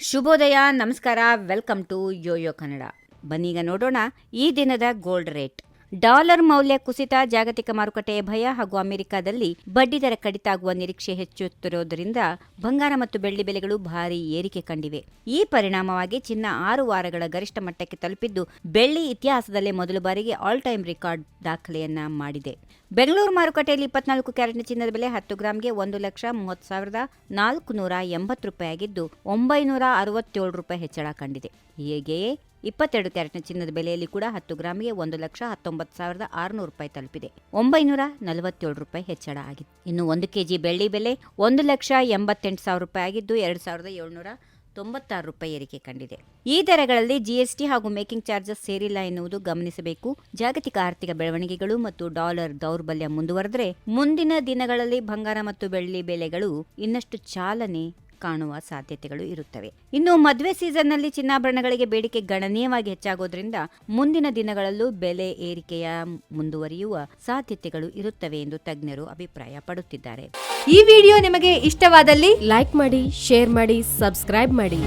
ಶುಭೋದಯ, ನಮಸ್ಕಾರ, welcome to Yoyo Kannada. ಬನ್ನೀಗ ನೋಡೋಣ ಈ ದಿನದ ಗೋಲ್ಡ್ ರೇಟ್. ಡಾಲರ್ ಮೌಲ್ಯ ಕುಸಿತ, ಜಾಗತಿಕ ಮಾರುಕಟ್ಟೆಯ ಭಯ ಹಾಗೂ ಅಮೆರಿಕದಲ್ಲಿ ಬಡ್ಡಿದರ ಕಡಿತ ಆಗುವ ನಿರೀಕ್ಷೆ ಹೆಚ್ಚುತ್ತಿರುವುದರಿಂದ ಬಂಗಾರ ಮತ್ತು ಬೆಳ್ಳಿ ಬೆಲೆಗಳು ಭಾರೀ ಏರಿಕೆ ಕಂಡಿವೆ. ಈ ಪರಿಣಾಮವಾಗಿ ಚಿನ್ನ 6 ವಾರಗಳ ಗರಿಷ್ಠ ಮಟ್ಟಕ್ಕೆ ತಲುಪಿದ್ದು, ಬೆಳ್ಳಿ ಇತಿಹಾಸದಲ್ಲೇ ಮೊದಲ ಬಾರಿಗೆ ಆಲ್ ಟೈಮ್ ರೆಕಾರ್ಡ್ ದಾಖಲೆಯನ್ನ ಮಾಡಿದೆ. ಬೆಂಗಳೂರು ಮಾರುಕಟ್ಟೆಯಲ್ಲಿ 24 ಕ್ಯಾರೆಟ್ನ ಚಿನ್ನದ ಬೆಲೆ 10 ಗ್ರಾಂಗೆ $1,30,480 ಆಗಿದ್ದು, $967 ಹೆಚ್ಚಳ ಕಂಡಿದೆ. ಹೀಗೆಯೇ 22 ಕ್ಯಾರೆಟ್ನ ಚಿನ್ನದ ಬೆಲೆಯಲ್ಲಿ ಕೂಡ 10 ಗ್ರಾಂಗೆ $1,19,600 ತಲುಪಿದೆ. $947 ಹೆಚ್ಚಳ ಆಗಿದೆ. ಇನ್ನು 1 ಕೆಜಿ ಬೆಳ್ಳಿ ಬೆಲೆ $1,88,000 ಆಗಿದ್ದು, $2,796 ಏರಿಕೆ ಕಂಡಿದೆ. ಈ ದರಗಳಲ್ಲಿ ಜಿಎಸ್ಟಿ ಹಾಗೂ ಮೇಕಿಂಗ್ ಚಾರ್ಜಸ್ ಸೇರಿಲ್ಲ ಎನ್ನುವುದು ಗಮನಿಸಬೇಕು. ಜಾಗತಿಕ ಆರ್ಥಿಕ ಬೆಳವಣಿಗೆಗಳು ಮತ್ತು ಡಾಲರ್ ದೌರ್ಬಲ್ಯ ಮುಂದುವರೆದರೆ ಮುಂದಿನ ದಿನಗಳಲ್ಲಿ ಬಂಗಾರ ಮತ್ತು ಬೆಳ್ಳಿ ಬೆಲೆಗಳು ಇನ್ನಷ್ಟು ಚಾಲನೆ ಕಾಣುವ ಸಾಧ್ಯತೆಗಳು ಇರುತ್ತವೆ. ಇನ್ನು ಮದುವೆ ಸೀಸನ್ನಲ್ಲಿ ಚಿನ್ನಾಭರಣಗಳಿಗೆ ಬೇಡಿಕೆ ಗಣನೀಯವಾಗಿ ಹೆಚ್ಚಾಗೋದ್ರಿಂದ ಮುಂದಿನ ದಿನಗಳಲ್ಲೂ ಬೆಲೆ ಏರಿಕೆಯ ಮುಂದುವರಿಯುವ ಸಾಧ್ಯತೆಗಳು ಇರುತ್ತವೆ ಎಂದು ತಜ್ಞರು ಅಭಿಪ್ರಾಯ ಪಡುತ್ತಿದ್ದಾರೆ. ಈ ವಿಡಿಯೋ ನಿಮಗೆ ಇಷ್ಟವಾದಲ್ಲಿ ಲೈಕ್ ಮಾಡಿ, ಶೇರ್ ಮಾಡಿ, ಸಬ್ಸ್ಕ್ರೈಬ್ ಮಾಡಿ.